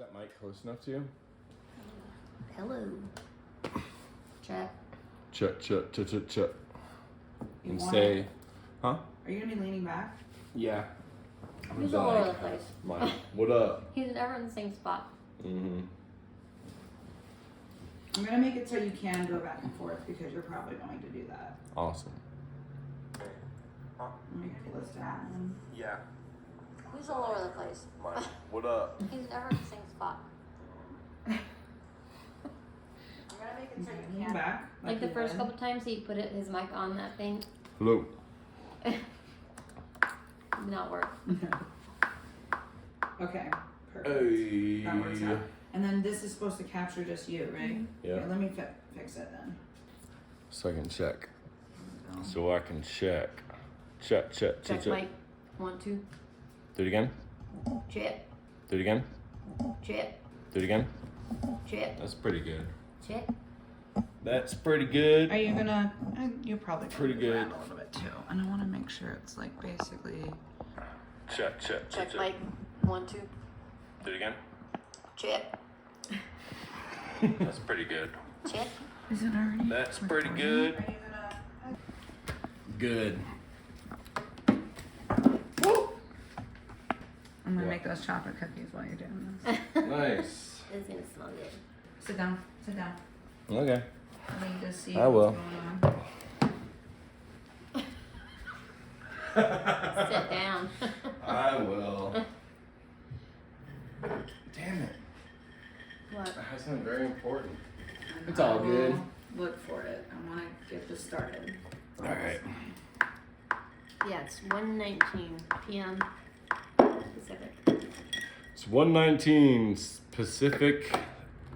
that mic close enough to you? Hello. Check. Check. You And want say, it? huh? Are you gonna be leaning back? Yeah. He's all over the place. Mike, what up? He's never in the same spot. Mm-hmm. I'm gonna make it so you can go back and forth because you're probably going to do that. Awesome. Let me pull this down. Yeah. He's all over the place. Mike, what up? He's never in the same spot. I'm gonna make it so you Lean can back. Like the you first would. couple times he put his mic on that thing, Hello. did not work. Okay. Perfect. Hey. That works out. And then this is supposed to capture just you, right? Yeah. Here, let me fix it then. So I can check. There we go. So I can check. Check. Check mic. 1, 2. Do it again. Check. Do it again. Check. Do it again. Check. That's pretty good. Check. That's pretty good. Are you gonna? You're probably gonna Pretty move good. around a little bit too. And I want to make sure it's like basically. Check. Check mic. 1, 2. Do it again. Check. That's pretty good. Check. Is it already? That's pretty recording? good. Are you gonna? Good. I'm gonna What? make those chocolate cookies while you're doing this. Nice. It's gonna smell good. Sit down. Sit down. Okay. I need to see I will. what's going on. Sit down. I will. Damn it. What? I have something very important. And It's all I will good. Look for it. I want to get this started. All right. Yeah, it's 1:19 p.m. Pacific. It's 1:19 Pacific,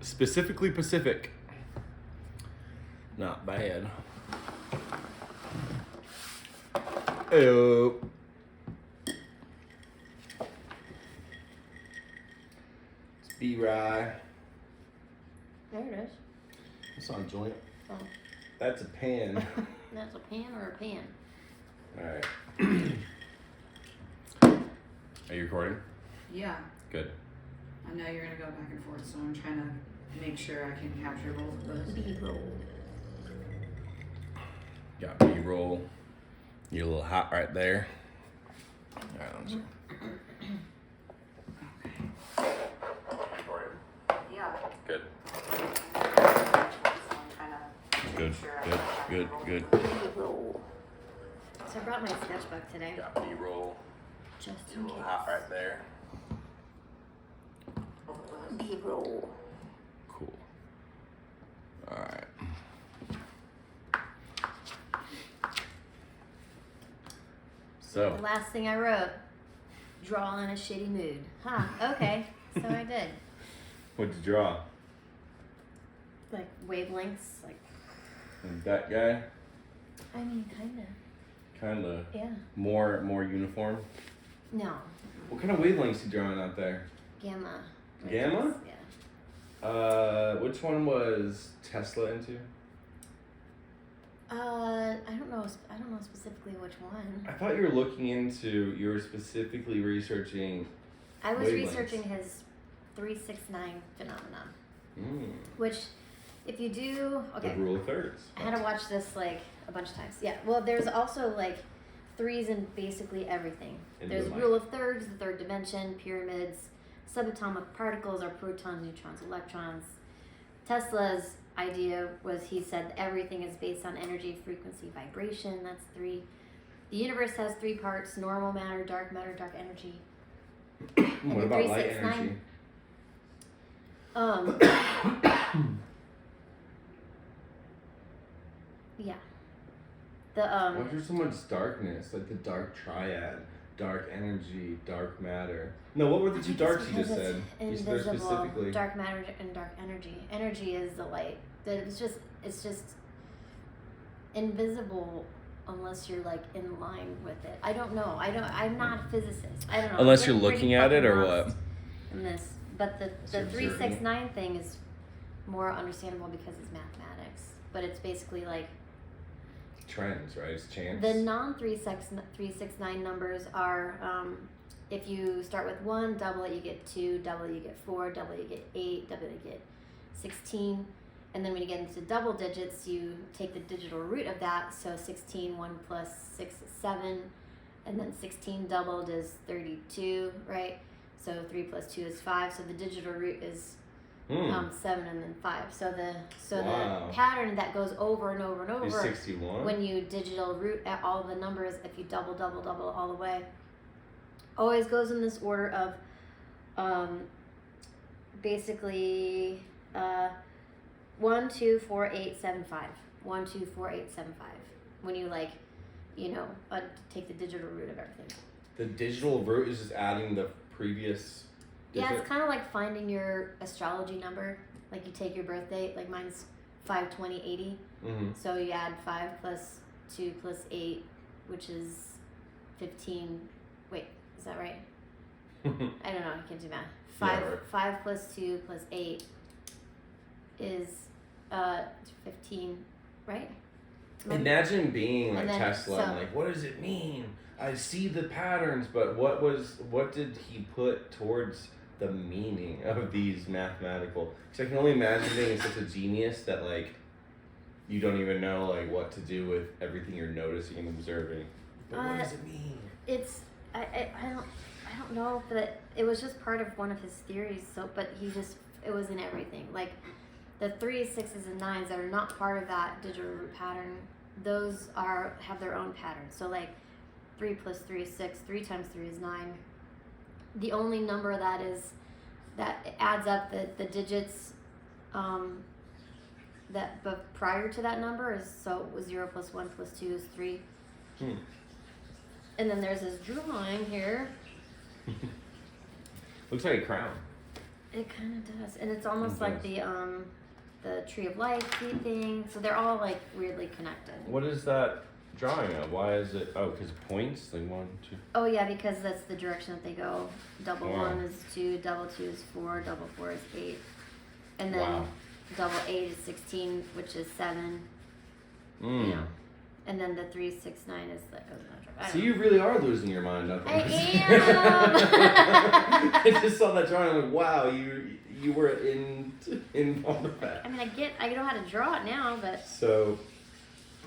specifically Pacific. Not bad. Ew. It's B-Rye. There it is. It's on joint. Oh. That's a pan. That's a pan or a pan? All right. Are you recording? Yeah. Good. I know you're gonna go back and forth, so I'm trying to make sure I can capture both of those. B-roll. Got B-roll. You're a little hot right there. All right, let me see. Recording. Yeah. Good. So I'm trying to Good. make sure I Good. capture Good. both. Good. B-roll. So I brought my sketchbook today. Got B-roll. Just You're a in little case. hot right there. B-roll. Cool. All right. So, The last thing I wrote, draw in a shitty mood. Huh, okay. So I did. what'd you draw? Like wavelengths, like, That guy? I mean, kinda. Kinda Yeah. more uniform. No. What kind of wavelengths you drawing out there? Gamma. Gamma? Yeah. Which one was Tesla into? I don't know specifically which one. I thought you were specifically researching. I was Wavelengths. researching his 369 phenomenon, Mm, which, if you do, okay, the rule of thirds. I had to watch this like a bunch of times. Yeah, well, there's also like threes in basically everything. In There's real life. rule of thirds, the third dimension, pyramids, subatomic particles are protons, neutrons, electrons. Tesla's idea was, he said, everything is based on energy, frequency, vibration. That's 3. The universe has 3 parts: normal matter, dark energy. What the about light 369 energy? Yeah. The Why is there so much darkness? Like the dark triad, dark energy, dark matter. No, what were the two darks you just said? You said they're invisible, specifically. dark matter and dark energy. Energy is the light. It's just invisible unless you're like in line with it. I don't know. I'm not a physicist. I don't know. Unless I'm you're getting looking pretty at it, or fucking what? lost in this, but the you're observing it. 369 thing is more understandable because it's mathematics. But it's basically like Trends, right? It's chance. the non 369 numbers are if you start with 1, double it, you get 2, double it, you get 4, double it, you get 8, double it, you get 16. And then when you get into double digits, you take the digital root of that. So 16, 1 plus 6 is 7. And then 16 doubled is 32, right? So 3 plus 2 is 5. So the digital root is 7 and then 5. So Wow. the pattern that goes over and over and over. Is 61? When you digital root at all the numbers, if you double all the way, always goes in this order of basically 1, 2, 4, 8, 7, 5. 1, 2, 4, 8, 7, 5. When you take the digital root of everything. The digital root is just adding the previous. Yeah, it's kind of like finding your astrology number. Like you take your birth date. Like mine's 5/20/80. Mm-hmm. So you add 5 plus 2 plus 8, which is 15. Wait, is that right? I don't know. I can't do math. 5 plus 2 plus 8 is 15, right? Imagine being like then, Tesla and like, what does it mean? I see the patterns, but what did he put towards the meaning of these mathematical? Because I can only imagine being such a genius that like you don't even know like what to do with everything you're noticing and observing. But what does it mean? It's I don't know, but it was just part of one of his theories. So, but it was in everything. Like the 3s, 6s, and 9s that are not part of that digital root pattern, those have their own pattern. So like 3 plus 3 is 6. 3 times 3 is 9. The only number that adds up the digits but prior to that number is 0 plus 1 plus 2 is 3. And then there's this drawing here. Looks like a crown. It kind of does, and it's almost like the tree of life thing. So they're all like weirdly connected. What is that drawing of? Why is it? Oh, because points like 1, 2. Oh yeah, because that's the direction that they go. Double Wow. 1 is 2, double 2 is 4, double 4 is 8, and then Wow. double 8 is 16, which is 7. You know, and then the 3, 6, 9 is like. So you really are losing your mind up I am. am. I just saw that drawing. I'm like, wow, you were in all of that. I mean, I know how to draw it now, but So,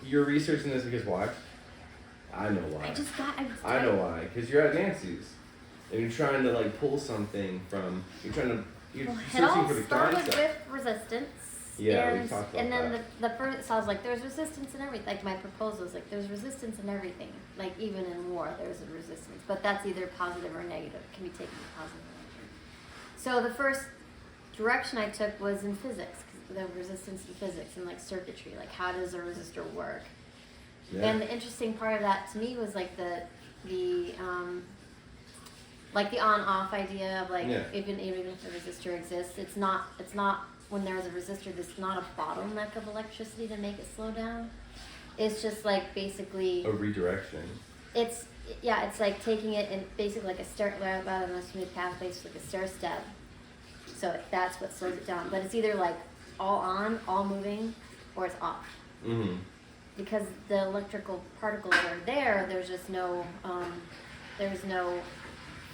you're researching this because why? I know why. I know why. Because you're at Nancy's, and you're trying to like pull something from. You're it searching all for the started concept. with resistance. Yeah, we and, talked about and then that. the first, so I was like, there's resistance in everything. Like my proposal was like, there's resistance in everything. Like even in war, there's a resistance. But that's either positive or negative. It can be taken as positive or negative. So the first direction I took was in physics, the resistance in physics and like circuitry. Like how does a resistor work? Yeah. And the interesting part of that to me was like the on-off idea of like even if a resistor exists, it's not when there's a resistor, there's not a bottleneck of electricity to make it slow down. It's just like basically A redirection. it's like taking it in basically like a stair, rather than a smooth path, basically like a stair step. So that's what slows it down. But it's either like all on, all moving, or it's off. Mm-hmm. Because the electrical particles are there, there's just no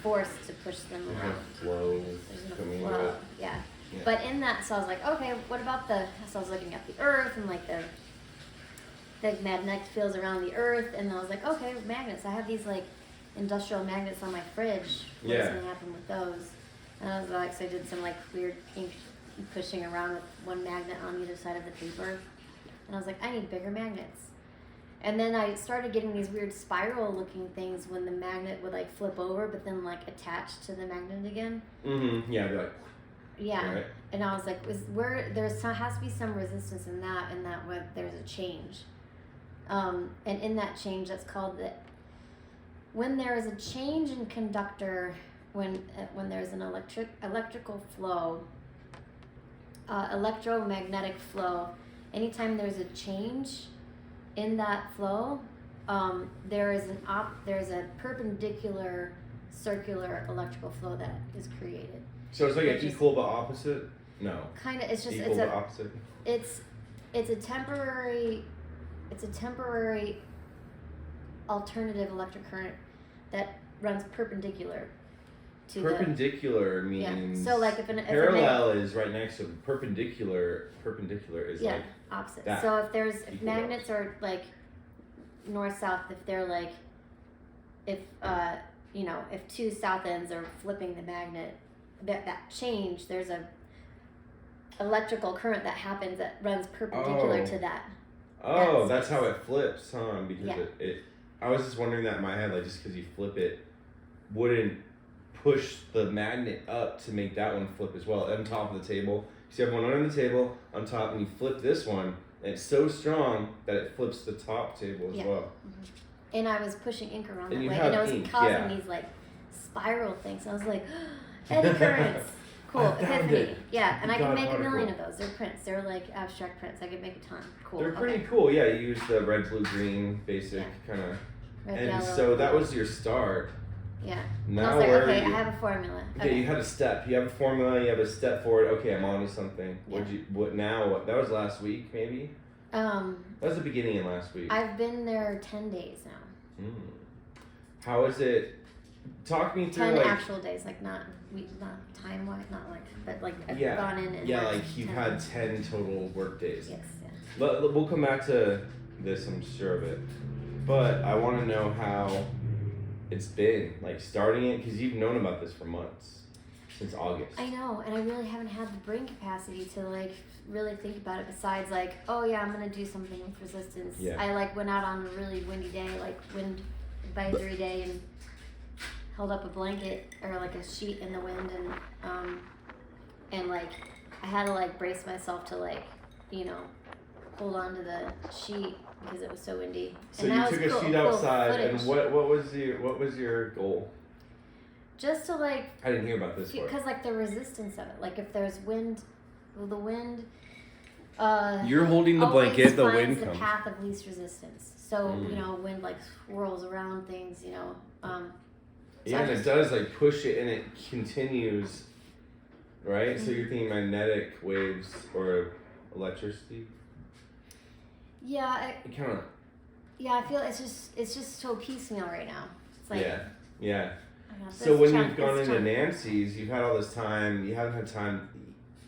force to push them There's around. no flow There's no coming flow. into it. Yeah. Yeah. But in that, so I was like, okay, what about so I was looking at the Earth and like the magnetic fields around the Earth, and I was like, okay, magnets. I have these like industrial magnets on my fridge. What's Yeah. gonna happen with those? And I was like, so I did some like weird ink pushing around with one magnet on either side of the paper, and I was like, I need bigger magnets. And then I started getting these weird spiral-looking things when the magnet would like flip over, but then like attach to the magnet again. Mm-hmm. Yeah, be like. Yeah, Right. and I was like, has to be some resistance in that, and that way there's a change. And in that change, that's called when there is a change in conductor, when there's an electrical flow, electromagnetic flow, anytime there's a change in that flow, there's a perpendicular circular electrical flow that is created. So it's like an equal but opposite? No. Kind of, it's just Equal but opposite? It's a temporary alternative electric current that runs perpendicular to perpendicular means So like if parallel is right next to perpendicular is like opposite. that. So if magnets are like north south, if they're like if two south ends are flipping the magnet, that change, there's a electrical current that happens that runs perpendicular to that. Oh, that's how it flips, huh? Because Yeah. I was just wondering that in my head, like just because you flip it, wouldn't push the magnet up to make that one flip as well on top of the table. So you have one under the table on top, and you flip this one, and it's so strong that it flips the top table as well. Mm-hmm. And I was pushing ink around And that you way, have and it was ink, causing these like spiral things. I was like, eddy currents. Cool, I found epiphany. it. Yeah, and I God can make a million particle. of those. They're prints. They're like abstract prints. I could make a ton. Cool. They're pretty cool. Yeah, you use the red, blue, green basic kind of. Red, And yellow, so that blue. was your start. Yeah. Now and I was like, where okay, are you? I have a formula. Okay, you had a step. You have a formula. You have a step forward. Okay, I'm on to something. Yeah. That was last week, maybe. That was the beginning of last week. I've been there 10 days now. How is it? Talk me through 10 like actual days, like not time wise, not like, but like I've gone in and yeah, worked like you've 10 had 10 total work days. Yes, yeah. We'll come back to this, I'm sure of it. But I want to know how it's been, like starting it, because you've known about this for months, since August. I know, and I really haven't had the brain capacity to like really think about it besides like, oh yeah, I'm gonna do something with resistance. Yeah. I like went out on a really windy day, like wind advisory day, and held up a blanket or like a sheet in the wind, and like I had to like brace myself to like, hold on to the sheet because it was so windy. So and you that took was a sheet cool outside, footage. and what was your goal? Just to like, I didn't hear about this part. because like the resistance of it, like if there's wind, the wind. You're holding the always blanket, the finds wind the comes. path of least resistance. So wind like swirls around things. Yeah, and it does like push it, and it continues, right? So you're thinking magnetic waves or electricity. Yeah, It kind of. I feel it's just so piecemeal right now. It's like Yeah. I don't know, So this when chunk, you've gone this into chunk. Nancy's, you've had all this time. You haven't had time.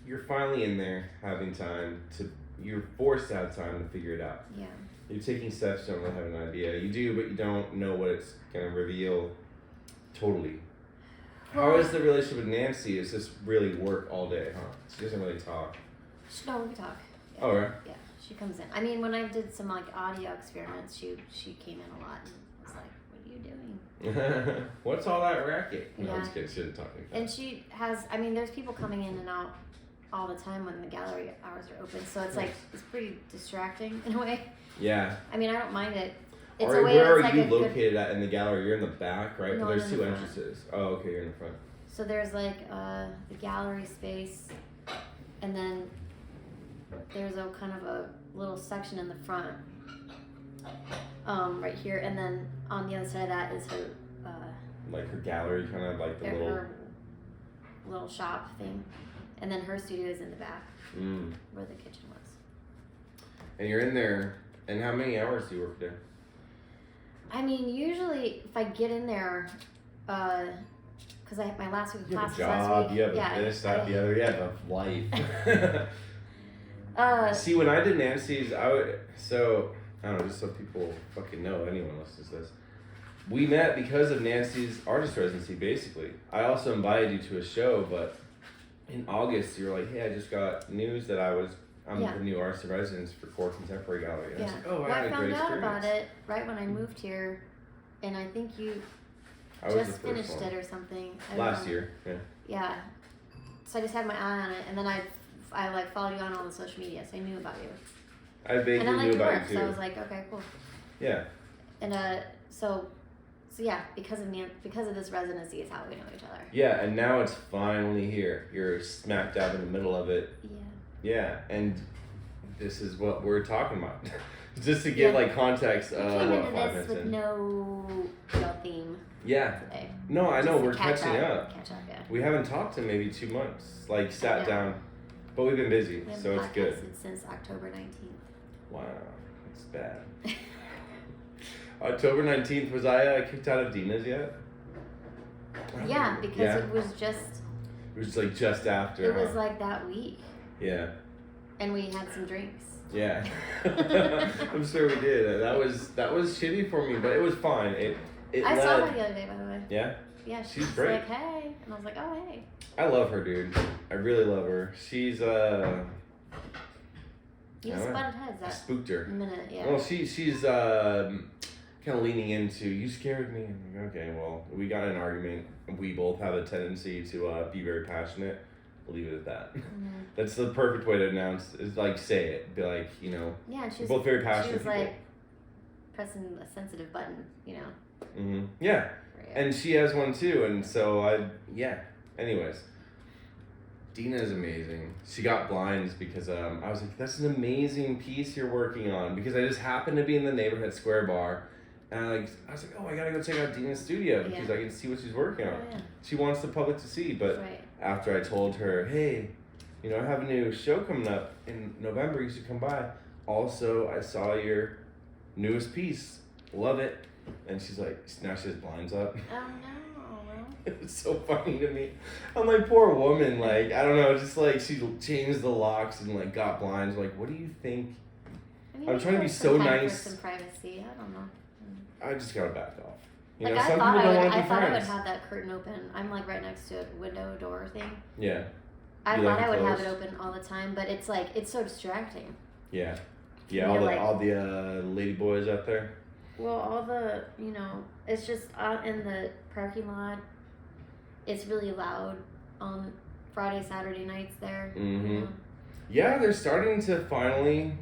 You're finally in there having time to. You're forced to have time to figure it out. Yeah. You're taking steps. Don't really have an idea. You do, but you don't know what it's gonna reveal. Totally. How is the relationship with Nancy? Is this really work all day, huh? She doesn't really talk. No, we can talk. Yeah. Oh, right. Yeah, she comes in. I mean, when I did some like audio experiments, she came in a lot and was like, "What are you doing?" What's all that racket? No, I'm Yeah. just kidding. She didn't talk like that. And she has. I mean, there's people coming in and out all the time when the gallery hours are open, so it's like it's pretty distracting in a way. Yeah. I mean, I don't mind it. It's Where a way. are It's like you a good, located at in the gallery? You're in the back, right? No, But there's I'm in two the front. entrances. Oh, okay, you're in the front. so there's like the gallery space, and then there's a kind of a little section in the front, right here, and then on the other side of that is her Like her gallery, kind of like the little. her little shop thing, and then her studio is in the back where the kitchen was. And you're in there. And how many hours do you work there? I mean, usually if I get in there, because I had my last week of You have a classes last job. week. You have yeah, this, that, the other. You have a life. See, See, when I did Nancy's, I don't know, just so people fucking know, anyone listens to this. We met because of Nancy's artist residency, basically. I also invited you to a show, but in August, you were like, hey, I just got news that I'm the new artist in residence for Core Contemporary Gallery. And I was like, oh, well, I had I a found great out experience. about it right when I moved here, and I think you I was just the first finished one. it or something. I don't Last know. year, yeah. Yeah. So I just had my eye on it, and then I like followed you on all the social media, so I knew about you. I vaguely And I knew liked your about work, you too. so I was like, okay, cool. Yeah. And so yeah, because of this residency is how we know each other. Yeah, and now it's finally here. You're smack dab in the middle of it. Yeah. Yeah, and this is what we're talking about. Just to give like context We of came what into 5 this minutes with in. no real theme Yeah. today. No, I know, Just to we're catching up. Catch up, yeah. We haven't talked in maybe 2 months. Like sat know. down. But we've been busy, We haven't so it's good. podcasted since October 19th. Wow, it's bad. October 19th, was I kicked out of Dina's yet? Yeah, because Yeah. it was just. It was like just after. It was like that week, Yeah. and we had some drinks. Yeah. I'm sure we did. That was shitty for me, but it was fine. I saw her the other day, by the way. Yeah. Yeah, She's she's great. like, hey, and I was like, oh, hey. I love her, dude. I really love her. She's You I just don't know. butted heads I that spooked her. minute, yeah. Well, she's kind of leaning into, you scared me. I'm like, okay, well, we got in an argument. We both have a tendency to be very passionate. We'll leave it at that. Mm-hmm. That's the perfect way to announce, is like, say it. Be like, you know, Yeah, and she we're was, both very she passionate was people. like pressing a sensitive button, you know. Mm-hmm. Yeah. for you. And she has one too, and so yeah. Anyways, Dina is amazing. She got blinds because I was like, that's an amazing piece you're working on, because I just happened to be in the neighborhood square bar, and I was like, oh, I gotta go check out Dina's studio because I can see what she's working on. Oh, yeah. She wants the public to see, but Right. after I told her, hey, you know, I have a new show coming up in November, you should come by. Also, I saw your newest piece, love it. And she's like, now she has blinds up. Oh, no, well. It's so funny to me. I'm like, poor woman, like, I don't know, just like she changed the locks and like got blinds. Like, what do you think? I mean, I'm maybe trying to be there's so some time nice. For some privacy, I don't know. I just gotta back off. You Like, know, I some thought people don't want to I be thought I would friends. have that curtain open. I'm like right next to a window door thing. Yeah, I You thought like I it would have it closed? open all the time, but it's like, it's so distracting. yeah, You're all the like- lady boys out there. Well, all the, you know, it's just out in the parking lot. It's really loud on Friday, Saturday nights there. Mhm. You know? Yeah, they're starting to finally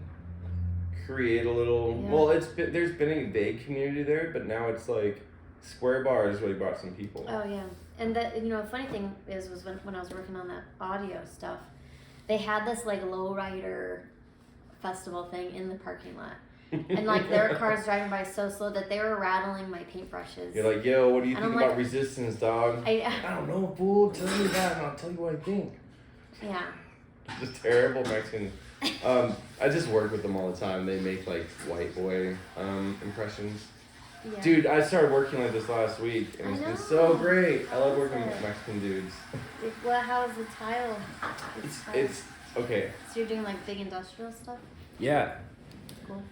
create a little. Yeah. Well, there's been a big community there, but now it's like Square Bar has really brought some people. Oh, yeah. And that, you know, the funny thing was when I was working on that audio stuff, they had this like lowrider festival thing in the parking lot. And like there were cars driving by so slow that they were rattling my paintbrushes. You're like, yo, what do you And think I'm about like- resistance, dog? I don't know, fool. Tell me that, and I'll tell you what I think. Yeah. Just terrible Mexican. I just work with them all the time. They make like white boy impressions. Yeah. Dude, I started working like this last week, and I it's been know. so great. I love How working is with it? Mexican dudes. Well, how's the tile? It's okay. So you're doing like big industrial stuff? Yeah. Cool.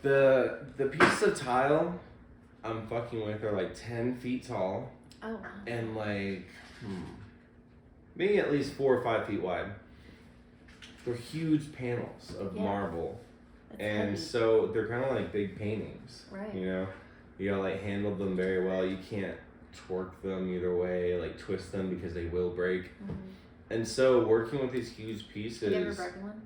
The pieces of tile I'm fucking with are like 10 feet tall Oh, wow. and like maybe at least 4 or 5 feet wide. They're huge panels of Yeah. marble, That's and heavy. so they're kind of like big paintings. Right. You know, you gotta like handle them very well. You can't torque them either way, like twist them because they will break. Mhm. And so working with these huge pieces. You ever broken one?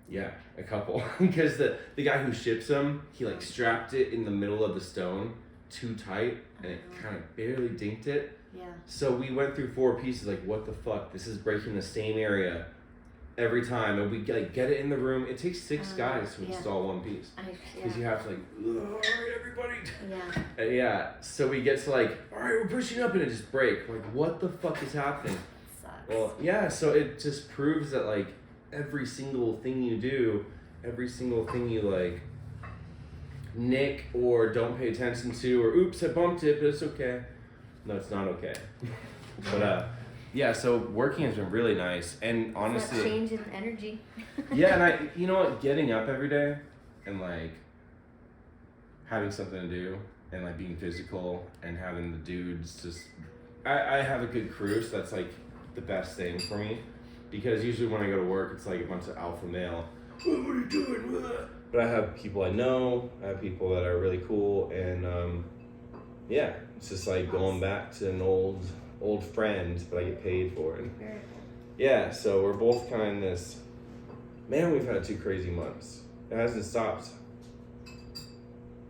Yeah, a couple. Because the guy who ships them, he like strapped it in the middle of the stone too tight, and it kind of barely dinked it. Yeah. So we went through 4 pieces, like, what the fuck? This is breaking the same area every time, and we like get it in the room. It takes 6 guys to yeah. install one piece, because you Yeah. have to like, all right, everybody. Yeah. And yeah, so we get to like, all right, we're pushing up, and it just break. Like, what the fuck is happening? Sucks. Well, yeah, so it just proves that like every single thing you do, every single thing you like nick or don't pay attention to, or oops, I bumped it, but it's okay. No, it's not okay. But yeah, so working has been really nice, and It's honestly, that change in energy. yeah, and you know what, getting up every day and like having something to do and like being physical and having the dudes just, I have a good crew, so that's like the best thing for me, because usually when I go to work, it's like a bunch of alpha male. What are you doing? But I have people I know. I have people that are really cool, and yeah, it's just like going back to an old friend, but I get paid for it. Very cool. Yeah, so we're both kind of in this. Man, we've had 2 crazy months. It hasn't stopped.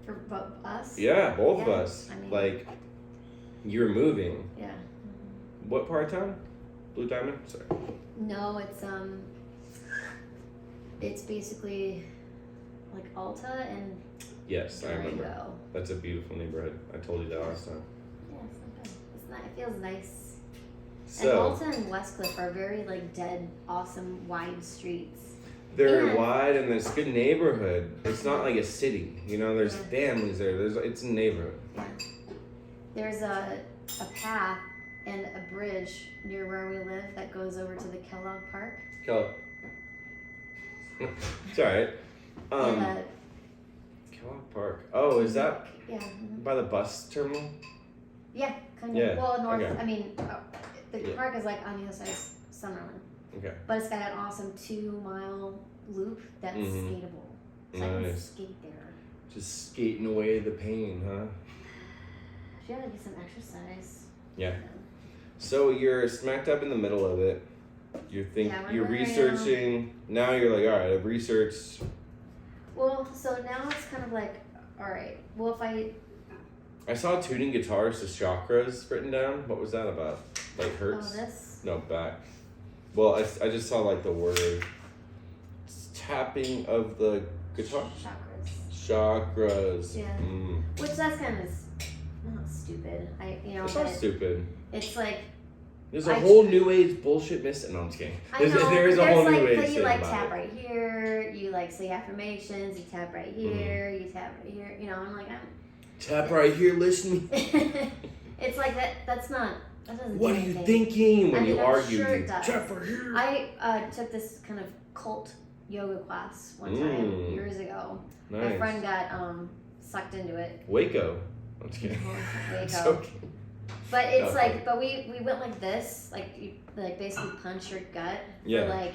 For both us? Yeah, both of Yeah, us. I mean- Like, you're moving. Yeah. What part of town? Blue Diamond? Sorry. No, it's basically like Alta and Yes, I remember. Durango. That's a beautiful neighborhood. I told you that last time. Yeah, it's not bad. It's not, it feels nice. And So, Alta and Westcliff are very like dead, awesome, wide streets. they're and- wide and it's a good neighborhood. It's not like a city. You know, there's Yeah. families there. It's a neighborhood. Yeah. There's a path and a bridge near where we live that goes over to the Kellogg Park. Kellogg. It's alright. And, Kellogg Park. Oh, is that yeah. by the bus terminal? Yeah, kind of. Yeah, Well, north. okay. I mean, the Yeah. park is like on the other side of Summerlin, Okay. but it's got an awesome 2-mile loop that's skatable. So I can Nice. skate there. Just skating away the pain, huh? You gotta get some exercise. Yeah. So you're smack dab in the middle of it. Yeah, You're we're researching. Now you're like, all right, I've researched. Well, so now it's kind of like, all right. Well, if I saw tuning guitars to chakras written down. What was that about? Like hurts? this. No, back. Well, I just saw like the word tapping of the guitar. Chakras. Yeah. Which that's kind of not stupid. It's not stupid. It's like There's a whole new age bullshit miss. No, I'm just kidding. I know. There's a whole like, new age but you thing like about tap it. right here. You like say affirmations. You tap right here. You tap right here. You know, I'm like Tap right here. Listen. it's like that. That's not. That doesn't. What do are you anything. thinking when I mean, you I'm argue? sure You it does. tap right here. I took this kind of cult yoga class one time years ago. Nice. My friend got sucked into it. Waco. I'm just kidding. Waco. So kidding. But it's Okay. like, but we went like this, like you like basically punch your gut Yeah. for like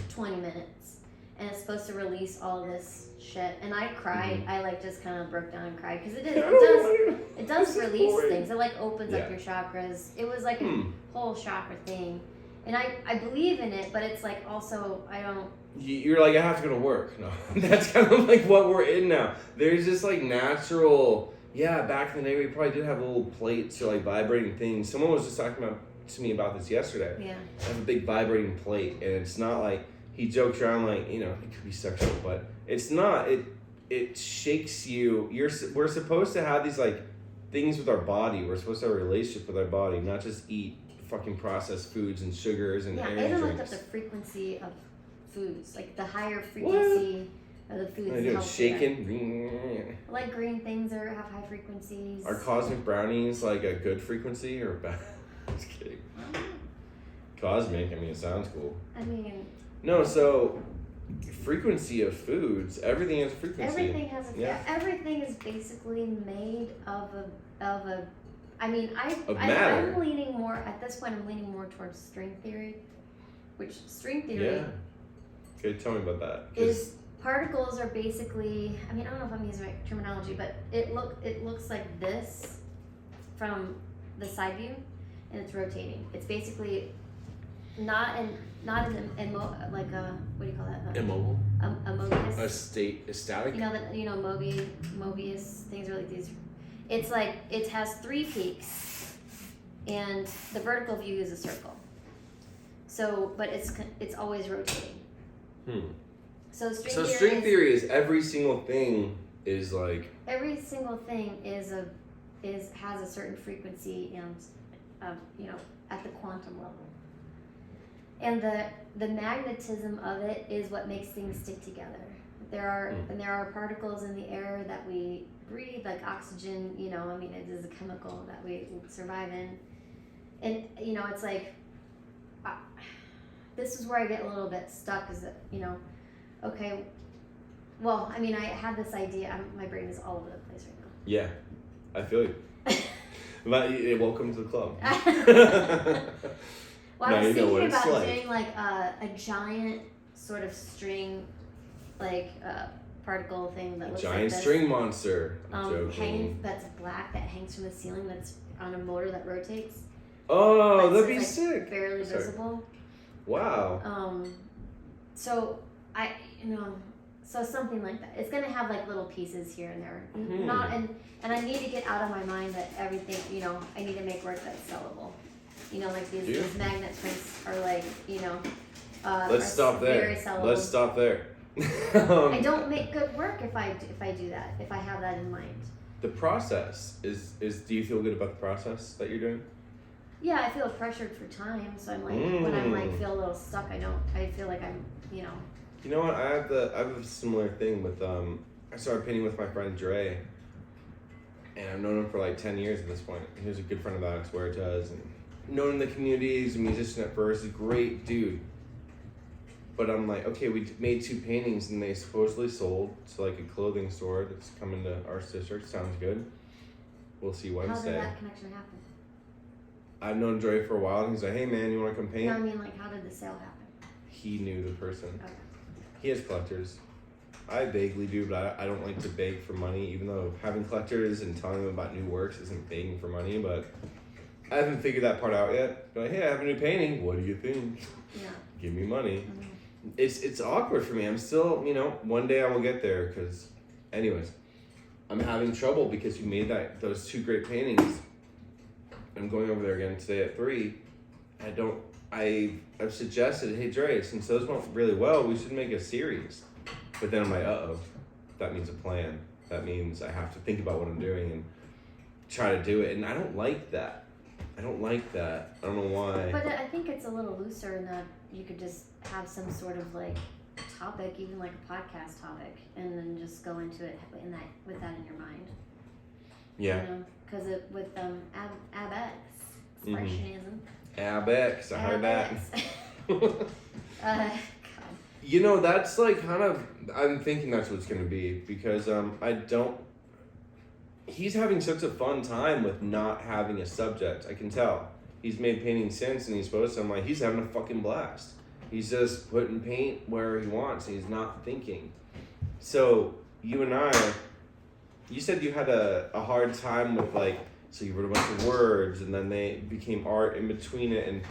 20 minutes, and it's supposed to release all this shit. And I cried. I like just kind of broke down and cried because it does release things. It like opens up your chakras. It was like a whole chakra thing, and I believe in it, but it's like also I don't. You're like, I have to go to work. No, that's kind of like what we're in now. There's just like natural. Yeah, back in the day, we probably did have little plates or like vibrating things. Someone was just talking to me about this yesterday. Yeah. I have a big vibrating plate, and it's not like he jokes around like, you know, it could be sexual, but it's not. It shakes you. We're supposed to have these like things with our body. We're supposed to have a relationship with our body, not just eat fucking processed foods and sugars and Yeah, I energy even looked up drinks. the frequency of foods, like the higher frequency of the foods. I do healthier. shaking. Like green things have high frequencies. Are cosmic brownies like a good frequency or bad? Just kidding. Cosmic, I mean, it sounds cool. I mean, No, so frequency of foods, everything has frequency. everything has a everything is basically made of a. I mean, matter. I'm leaning more at this point. I'm leaning more towards string theory, which string theory Yeah. Okay, tell me about that. is particles are basically. I mean, I don't know if I'm using the right terminology, but it looks like this from the side view, and it's rotating. It's basically not in like a what do you call that? Immobile. A Mobius. A static. You know that Mobius things are like these. It's like it has 3 peaks, and the vertical view is a circle. So, but it's always rotating. So string theory is every single thing is like. Every single thing has a certain frequency and at the quantum level. And the magnetism of it is what makes things stick together. There are particles in the air that we breathe, like oxygen. I mean, it is a chemical that we survive in. And it's like this is where I get a little bit stuck. Is that okay? Well, I mean, I had this idea. My brain is all over the place right now. Yeah, I feel you. But welcome to the club. Well, I was you know what thinking it's about like. doing like a giant sort of string, like particle thing that looks Giant like this. string monster. I'm joking. Hanging, that's black, that hangs from the ceiling, that's on a motor that rotates. Oh, But that'd be it's, like, sick. Barely Sorry. visible. Wow. So so something like that. It's gonna have like little pieces here and there. And I need to get out of my mind that everything, I need to make work that's sellable. Like these magnet prints are like, Let's stop there. Very sellable. Let's stop there. I don't make good work if I do that, if I have that in mind. The process is do you feel good about the process that you're doing? Yeah, I feel pressured for time, so I'm like, when I'm like feel a little stuck, I feel like I'm, You know what? I have a similar thing with I started painting with my friend Dre, and I've known him for like 10 years at this point. He was a good friend of Alex Huerta's, and known in the community. He's a musician at first. He's a great dude. But I'm like, okay, we made 2 paintings and they supposedly sold to like a clothing store that's coming to our district. Sounds good. We'll see Wednesday. How did that connection happen? I've known Dre for a while and he's like, hey man, you want to come paint? No, I mean, like, how did the sale happen? He knew the person. Okay. He has collectors. I vaguely do, but I don't like to beg for money, even though having collectors and telling them about new works isn't begging for money, but I haven't figured that part out yet. But hey, I have a new painting. What do you think? Yeah. Give me money. Mm-hmm. It's awkward for me. I'm still, one day I will get there because, anyways, I'm having trouble because you made those 2 great paintings. I'm going over there again today at 3. I've suggested, hey Dre, since those went really well, we should make a series. But then I'm like, that means a plan. That means I have to think about what I'm doing and try to do it. And I don't like that. I don't know why. But I think it's a little looser in that you could just have some sort of like topic, even like a podcast topic, and then just go into it with that in your mind. Yeah. Because with ABX expressionism. ABX, I heard that. God. That's like kind of, I'm thinking that's what it's going to be because he's having such a fun time with not having a subject. I can tell. He's made paintings since and he's supposed to. I'm like, he's having a fucking blast. He's just putting paint where he wants and he's not thinking. So you and you said you had a hard time with so you wrote a bunch of words and then they became art in between it, and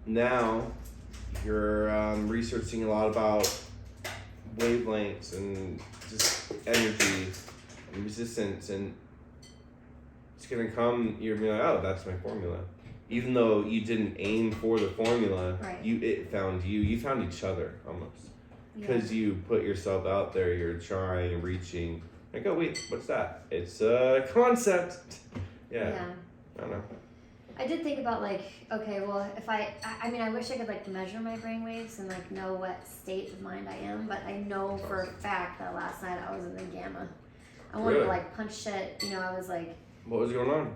now you're researching a lot about wavelengths and just energy and resistance, and it's gonna come, you're gonna be like, oh, that's my formula. Even though you didn't aim for the formula, right. It found you. You found each other almost. Because you put yourself out there, you're trying, reaching. Like, oh wait, what's that? It's a concept. Yeah. I don't know. I did think about okay, well, if I wish I could measure my brainwaves and know what state of mind I am, but I know for a fact that last night I was in the gamma. I wanted to punch shit. I was like. What was going on?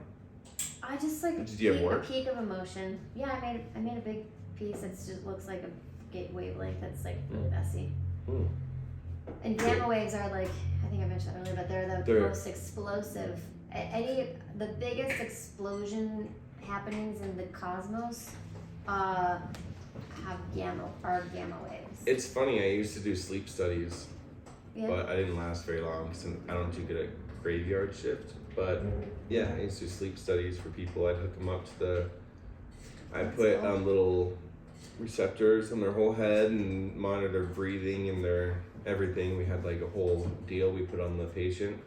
I just Did you have work? A peak of emotion. Yeah, I made a big piece that just looks like a wavelength that's really messy. Mm. And gamma waves are I think I mentioned that earlier, but they're the most explosive. The biggest explosion happenings in the cosmos are gamma waves. It's funny. I used to do sleep studies, but I didn't last very long since I don't do good at graveyard shift. But yeah, I used to do sleep studies for people. I'd hook them up to I put little receptors on their whole head and monitor their breathing and their everything. We had a whole deal we put on the patient.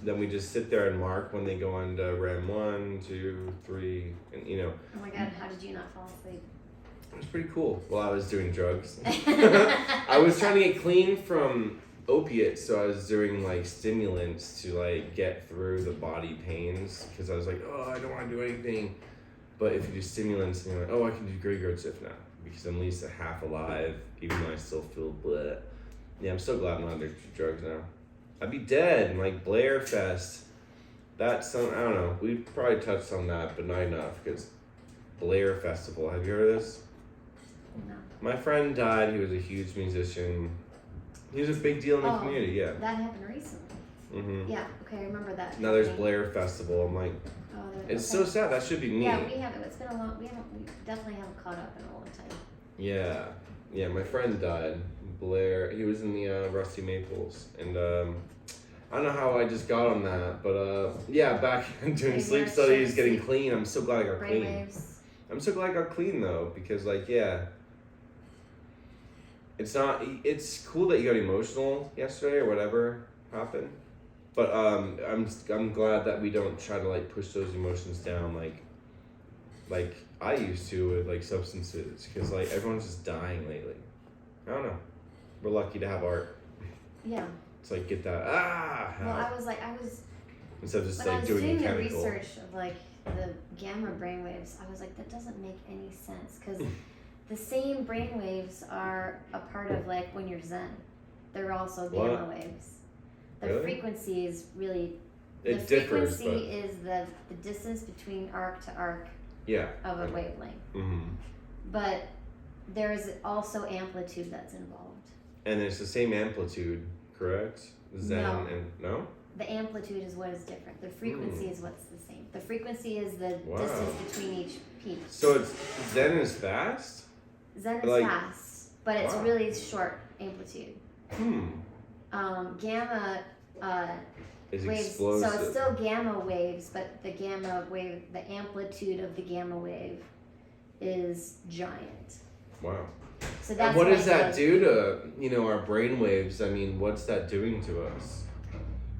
Then we just sit there and mark when they go on to REM 1, 2, 3, and Oh my God, how did you not fall asleep? It was pretty cool while I was doing drugs. I was trying to get clean from opiates, so I was doing stimulants to get through the body pains because I was like, oh, I don't want to do anything. But if you do stimulants, and you're like, oh, I can do graveyard shift now because I'm at least half alive, even though I still feel bleh. Yeah, I'm so glad I'm not addicted to drugs now. I'd be dead in Blair Fest. That's I don't know. We probably touched on that, but not enough because Blair Festival. Have you heard of this? No. My friend died. He was a huge musician. He was a big deal in the community. Yeah. That happened recently. Mhm. Yeah. Okay, I remember that. Now there's Blair Festival. I'm like, it's so sad. That should be neat. Yeah, we haven't. It's been a long. We definitely haven't caught up in a long time. Yeah. Yeah. My friend died. Blair. He was in the Rusty Maples, and I don't know how I just got on that, but yeah, back doing sleep studies, getting clean. I'm so glad I got clean. Brainwaves. I'm so glad I got clean though, because it's cool that you got emotional yesterday or whatever happened, but I'm glad that we don't try to push those emotions down like I used to with substances, because everyone's just dying lately. I don't know. We're lucky to have art. Yeah. It's get that Well, I was instead of just when I was doing doing the mechanical research of the gamma brainwaves, I was like, that doesn't make any sense because the same brainwaves are a part of when you're zen. They're also gamma waves. The Really? frequency is really It the differs, frequency is the distance between arc to arc of a wavelength. Mm-hmm. But there's also amplitude that's involved. And it's the same amplitude, correct? Zen No. and no? The amplitude is what is different. The frequency is what's the same. The frequency is the Wow. distance between each peak. So it's Zen is fast? Zen is Like- fast, but it's Wow. really short amplitude. Gamma It's waves, explosive. so it's still gamma waves, but the gamma wave, the amplitude of the gamma wave is giant. Wow. So that's And what does why that do to, our brain waves? I mean, what's that doing to us?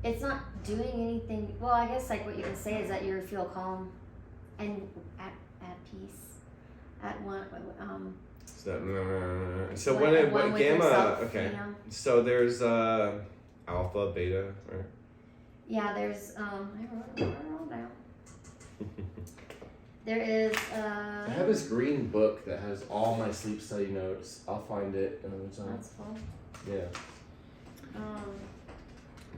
It's not doing anything. Well, I guess like what you can say is that you feel calm and at peace, at one. So one- when one with gamma, yourself, okay. you know? So there's alpha, beta, right? Yeah, there's I wrote it all down. There is I have this green book that has all my sleep study notes. I'll find it another time. that's cool. Yeah.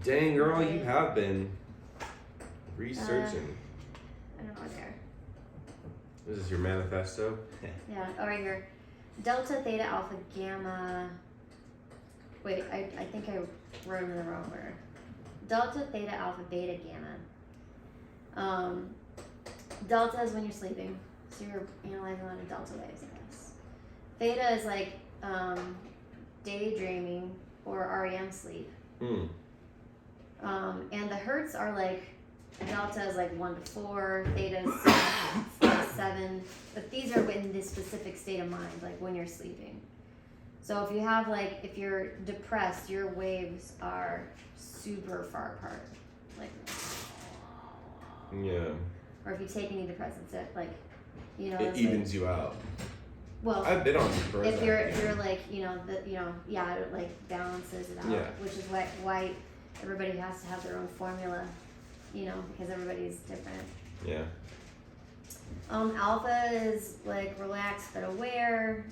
Dang, girl, you have been researching. I don't know there. This is your manifesto. Yeah, oh, right here. Delta, theta, alpha, gamma. Wait, I think I wrote them in the wrong order. Delta, theta, alpha, beta, gamma. Delta is when you're sleeping, so you're analyzing a lot of delta waves, I guess. Theta is like daydreaming or REM sleep. And the hertz are like, delta is like 1 to 4, theta is 5 to 7, but these are in this specific state of mind, like when you're sleeping. So if you have like, if you're depressed, your waves are super far apart, like, Yeah. or if you take any depressants, it like, It it's evens like, you out. well, I've been on Prozac. if you're like, yeah, it like balances it out, Yeah. which is why everybody has to have their own formula, because everybody's different. Yeah. Alpha is like relaxed but aware.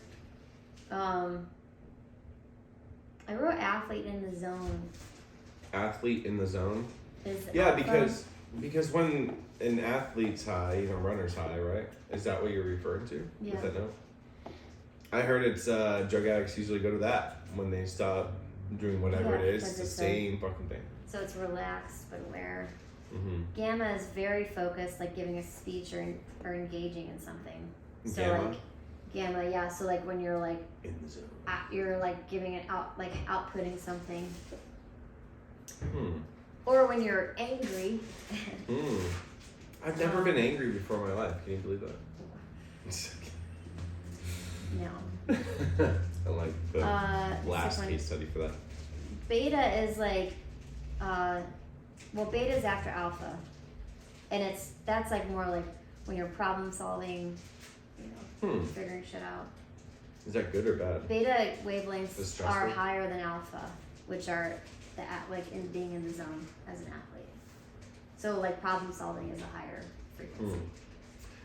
I wrote athlete in the zone. Athlete in the zone. Is Yeah, alpha. because when an athlete's high, runner's high, right? Is that what you're referring to? Yeah. With that note? I heard it's drug addicts usually go to that when they stop doing whatever Yeah, it is. because It's the it's same fucking thing. So it's relaxed but aware. Mm-hmm. Gamma is very focused, like giving a speech or engaging in something. So Gamma? like gamma, yeah. So like when you're like In the zone. you're like giving it out, like outputting something, or when you're angry. I've never been angry before in my life. Can you believe that? No. I like the last second one. case study for that. Beta is like, beta is after alpha, and that's like more like when you're problem solving, figuring shit out. Is that good or bad? Beta It's wavelengths stressful? are higher than alpha, which are like in being in the zone as an athlete. So like problem solving is a higher frequency.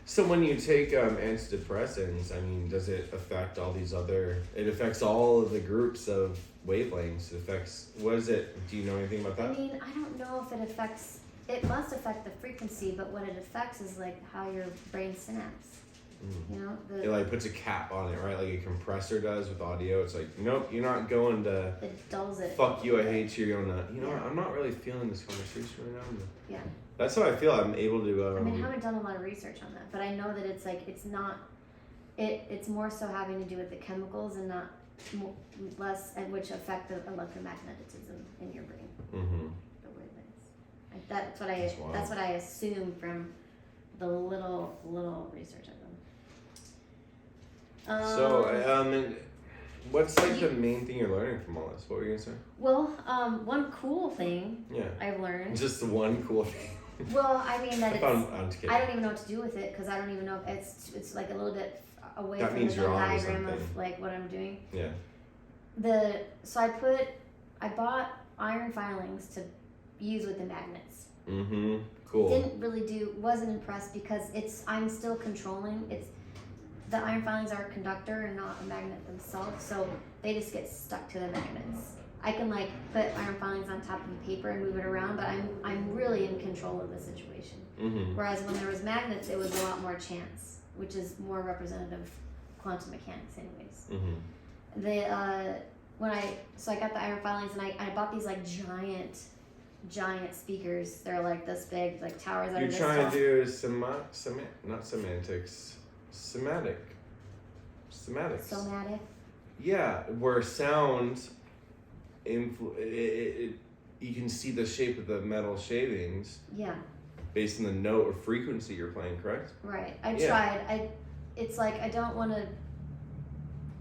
So when you take antidepressants, I mean, does it affect all these other? It affects all of the groups of wavelengths. It affects. What is it? Do you know anything about I that? mean, I don't know if it affects. It must affect the frequency, but what it affects is like how your brain synapse. It like puts a cap on it, right? Like a compressor does with audio. It's like, nope, you're not going to. It dulls it. Fuck you! I hate you. You're gonna. Yeah. What? I'm not really feeling this conversation right now. Yeah. That's how I feel. I'm able to. I mean, I haven't done a lot of research on that, but I know that it's like it's not. It's more so having to do with the chemicals and not less, and which affect the electromagnetism in your brain. Mm-hmm. The wavelengths. That's what I. That's wild. That's what I assume from the little research I've done. And what's like the main thing you're learning from all this? What were you gonna say? Well, one cool thing Yeah. I've learned. Just the one cool thing. Well, I mean that I'm just kidding. I don't even know what to do with it because I don't even know if it's like a little bit away That from means the you're onto diagram something. of like what I'm doing. Yeah. So I bought iron filings to use with the magnets. Mm-hmm. Cool. Wasn't impressed because I'm still controlling. The iron filings are a conductor and not a magnet themselves, so they just get stuck to the magnets. I can like put iron filings on top of the paper and move it around, but I'm really in control of the situation. Mm-hmm. Whereas when there was magnets, it was a lot more chance. which is more representative of quantum mechanics, anyways. Mm-hmm. I got the iron filings, and I bought these like giant speakers. They're like this big, like towers that You're are this trying tall. to do not semantics, somatic. Somatic. Yeah, where sound, you can see the shape of the metal shavings. Yeah. Based on the note or frequency you're playing, correct? Right. I tried. It's like I don't want to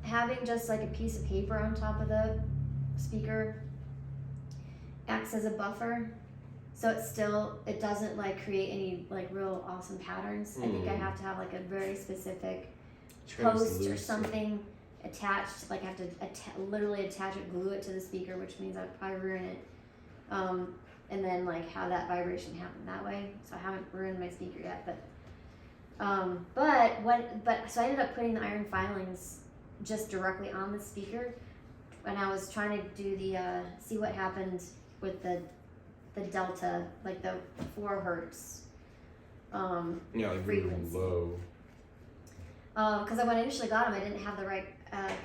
having just like a piece of paper on top of the speaker acts as a buffer, so it doesn't like create any like real awesome patterns. I think I have to have like a very specific post or something attached. Like I have to literally attach it, glue it to the speaker, which means I'd probably ruin it. And then like have that vibration happen that way. So I haven't ruined my speaker yet, so I ended up putting the iron filings just directly on the speaker, and I was trying to do the see what happened with the delta, like the 4 hertz. Like frequency. really low. Because when I initially got them, I didn't have the right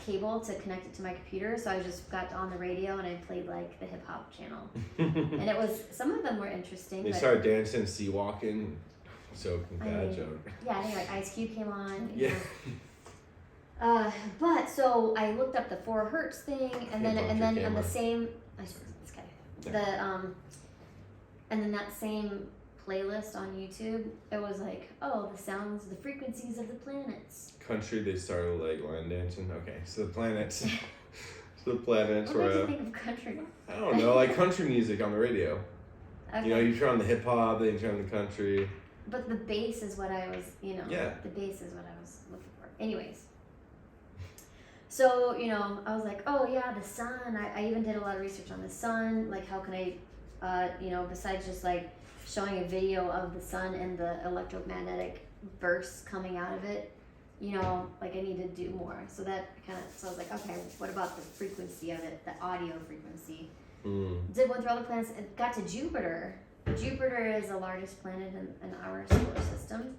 cable to connect it to my computer, so I just got on the radio and I played like the hip hop channel, and it was some of them were interesting. They started dancing, sea walking. So bad joke. Yeah, I think like Ice Cube came on. Yeah. But so I looked up the 4 hertz thing, and then on the same, and then that same playlist on YouTube, it was like, the frequencies of the planets. Country, they started like line dancing. Okay, so the planets. So the planets What were. did you think of country? I don't know, like country music on the radio. Okay. You know, you turn on the hip hop, then you turn on the country. But the bass is what I was, Yeah. The bass is what I was looking for. Anyways. So, I was like, oh yeah, the sun. I even did a lot of research on the sun. Like, how can I, besides just like showing a video of the sun and the electromagnetic bursts coming out of it, like I need to do more. So I was like, okay, what about the frequency of it, the audio frequency? Did one through all the planets, it got to Jupiter. Jupiter is the largest planet in our solar system,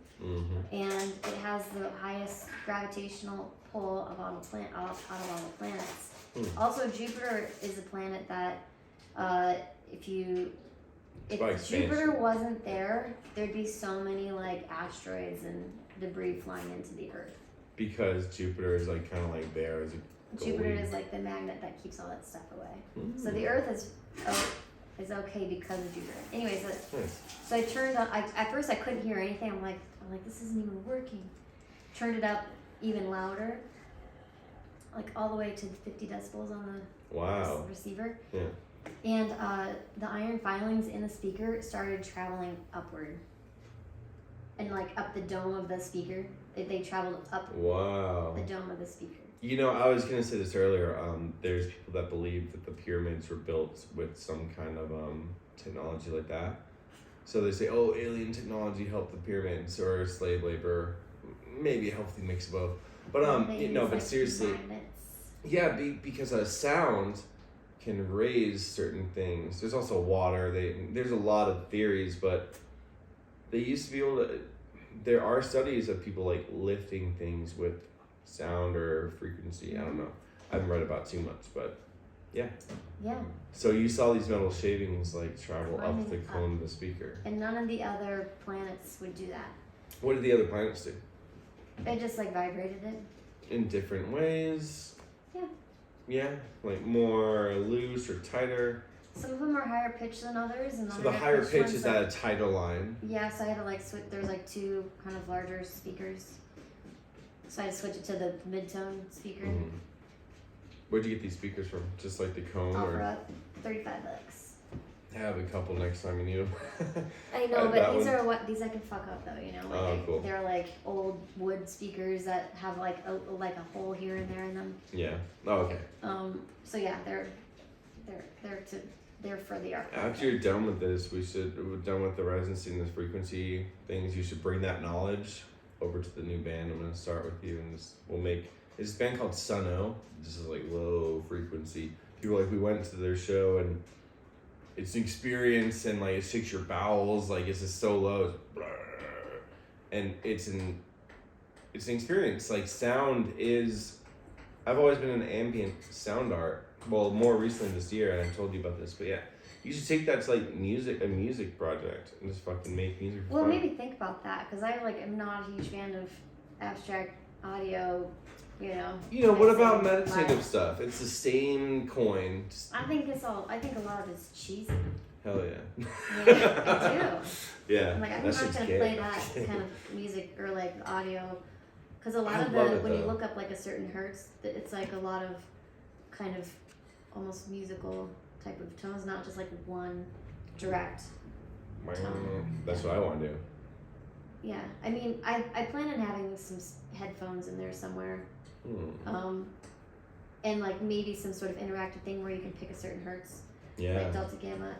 and it has the highest gravitational pull of all the out of all the planets. Also, Jupiter is a planet that, if Jupiter wasn't there, there'd be so many like asteroids and debris flying into the Earth. Because Jupiter is like kind of like there as a. Jupiter is like the magnet that keeps all that stuff away. So the Earth is okay because of Jupiter. Anyways, so I turned on. At first I couldn't hear anything. I'm like, this isn't even working. Turned it up even louder, like all the way to 50 decibels on the receiver. Yeah. And the iron filings in the speaker started traveling upward, and like up the dome of the speaker. They traveled up. Wow. The dome of the speaker. I was gonna say this earlier. There's people that believe that the pyramids were built with some kind of technology like that. So they say, alien technology helped the pyramids, or slave labor, maybe a healthy mix of both. But but seriously, magnets. Because sound can raise certain things. There's also water. There's a lot of theories, but they used to be able to. There are studies of people like lifting things with sound or frequency. I don't know. I haven't read about too much, but yeah. Yeah. So you saw these metal shavings like travel up the cone of the speaker. And none of the other planets would do that. What did the other planets do? They just like vibrated it. In different ways. Yeah. Yeah, like more loose or tighter. Some of them are higher pitched than others, and so the higher pitch is at a tidal line. Yeah, so I had to like switch. There's like 2 kind of larger speakers, so I had to switch it to the mid-tone speaker. Where'd you get these speakers from? Just like the cone, or? $35. Have a couple next time you need them. I know, but these I can fuck up though. Cool. They're like old wood speakers that have like a hole here and there in them. Yeah. Oh, okay. So yeah, they're for the art. After you're done with this, we're done with the residency and the frequency things. You should bring that knowledge over to the new band. I'm gonna start with you, and we'll make this band called Suno. This is like low frequency. People we went to their show, and it's an experience, and like it shakes your bowels. Like it's just so low, and it's it's an experience. Like sound is, I've always been an ambient sound art. Well, more recently this year, and I told you about this, but yeah, you should take that to like a music project, and just fucking make music. For Well, fun. maybe think about that because I like am not a huge fan of abstract audio. You know. What about mixing, meditative but stuff? It's the same coin. Just, I think a lot of it's cheesy. hell yeah. Yeah, I do. Yeah, I'm like, I'm that not shit's gonna gay. play that kind of music or like audio, because a lot I of love the it, when you though. look up like a certain hertz, it's like a lot of kind of almost musical type of tones, not just like one direct. That's what I want to do. Yeah, I mean, I plan on having some headphones in there somewhere, and like maybe some sort of interactive thing where you can pick a certain hertz, Yeah, like delta, gamma,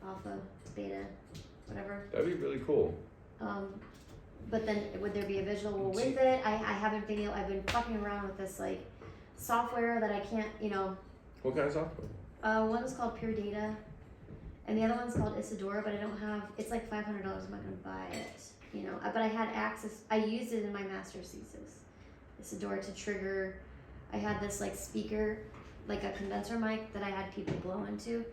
alpha, beta, whatever. that'd be really cool. But then would there be a visual with it? I haven't been able, I've been fucking around with this like software that I can't, What kind of software? one's called Pure Data and the other one's called Isadora, but I don't have, it's like $500, I'm not gonna buy it, but I had access, I used it in my master's thesis. Isadora to trigger, I had this like speaker, like a condenser mic that I had people blow into,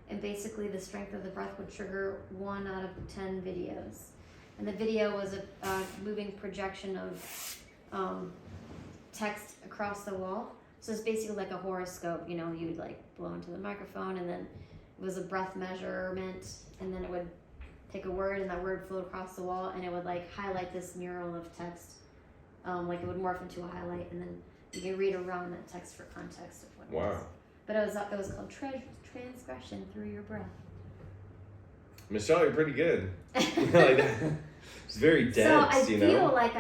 and basically the strength of the breath would trigger 1 out of 10 videos. And the video was a moving projection of text across the wall. So it's basically like a horoscope, you would like blow into the microphone and then it was a breath measurement and then it would take a word and that word flew across the wall and it would like highlight this mural of text. Like it would morph into a highlight and then you can read around that text for context of what it was. Wow. But it was called transgression through your breath. Michelle, you're pretty good. Like, it's very dense, So I feel like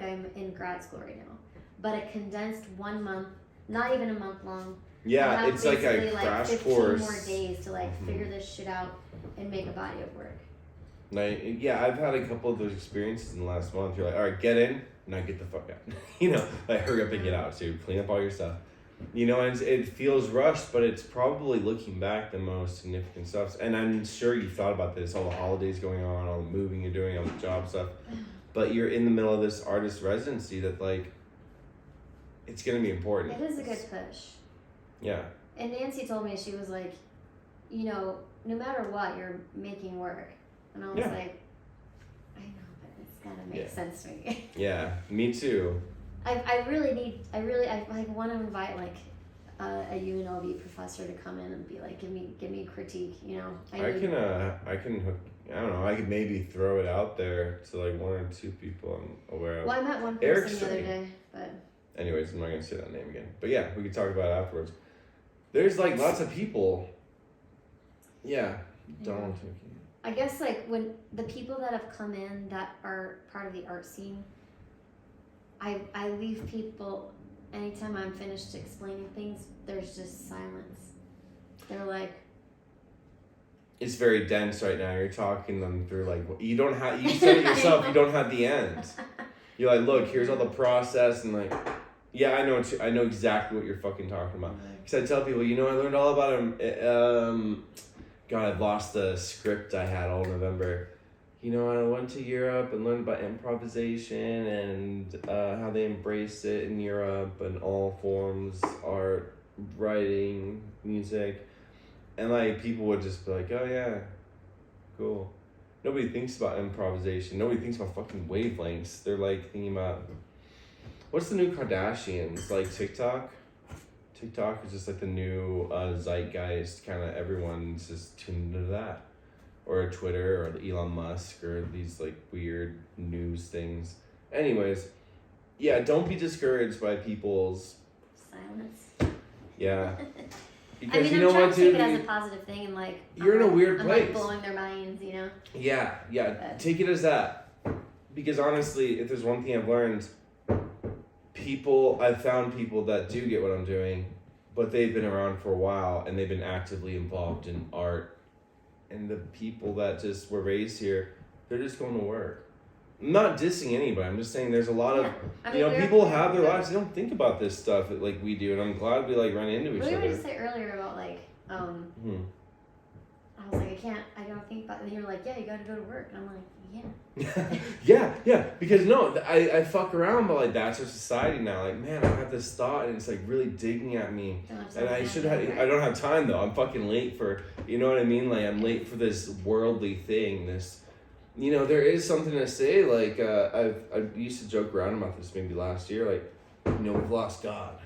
I'm in grad school right now, but a condensed 1 month, not even a month long. Yeah, I have it's like a basically, crash 15 course. more days to figure this shit out and make a body of work. Like, yeah, I've had a couple of those experiences in the last month. You're like, all right, get in, now get the fuck out. Like hurry up and get out. So you clean up all your stuff. And it feels rushed, but it's probably looking back the most significant stuff. And I'm sure you thought about this, all the holidays going on, all the moving you're doing, all the job stuff. But you're in the middle of this artist residency that it's gonna be important. It is a good push. Yeah. And Nancy told me, she was like, no matter what, you're making work. And I was like, I know, but it's gotta make sense to me. Yeah, me too. I want to invite a UNLV professor to come in and be like, give me a critique, I can hook, I don't know, I could maybe throw it out there to 1 or 2 people I'm aware of. Well, I met one person Eric's the other saying. day, but Anyways, I'm not gonna say that name again. But yeah, we could talk about it afterwards. There's lots of people. Yeah, Donald Trump. I guess when the people that have come in that are part of the art scene, I leave people, anytime I'm finished explaining things, there's just silence. They're like, It's very dense right now. You're talking them through you don't have, you said it yourself, you don't have the end. You're like, look, here's all the process and yeah, I know exactly what you're fucking talking about. Because I tell people, I learned all about him. God, I've lost the script I had all November. I went to Europe and learned about improvisation and how they embrace it in Europe and all forms, art, writing, music. And people would just be like, oh yeah, cool. Nobody thinks about improvisation. Nobody thinks about fucking wavelengths. They're thinking about, what's the new Kardashians? TikTok? TikTok is just the new zeitgeist, kind of everyone's just tuned into that. Or Twitter or Elon Musk or these weird news things. Anyways, yeah, don't be discouraged by people's silence. Yeah. Because I mean, I'm trying to take it as a positive thing and you're in a weird I'm place. blowing their minds, Yeah, take it as that. Because honestly, if there's one thing I've learned, I've found people that do get what I'm doing, but they've been around for a while and they've been actively involved in art. And the people that just were raised here, they're just going to work. I'm not dissing anybody. I'm just saying there's a lot of, people have their lives. They don't think about this stuff like we do. And I'm glad we run into each other. What other. did you say earlier about I was like, I don't think about it. And you're like, yeah, you gotta go to work. And I'm like, yeah, because no, I fuck around, but like that's our society now. Like, man, I have this thought and it's like really digging at me, and I don't have time though. I'm fucking late for, you know what I mean? Like I'm late for this worldly thing. This, you know, there is something to say. Like I used to joke around about this maybe last year. Like, you know, we've lost God,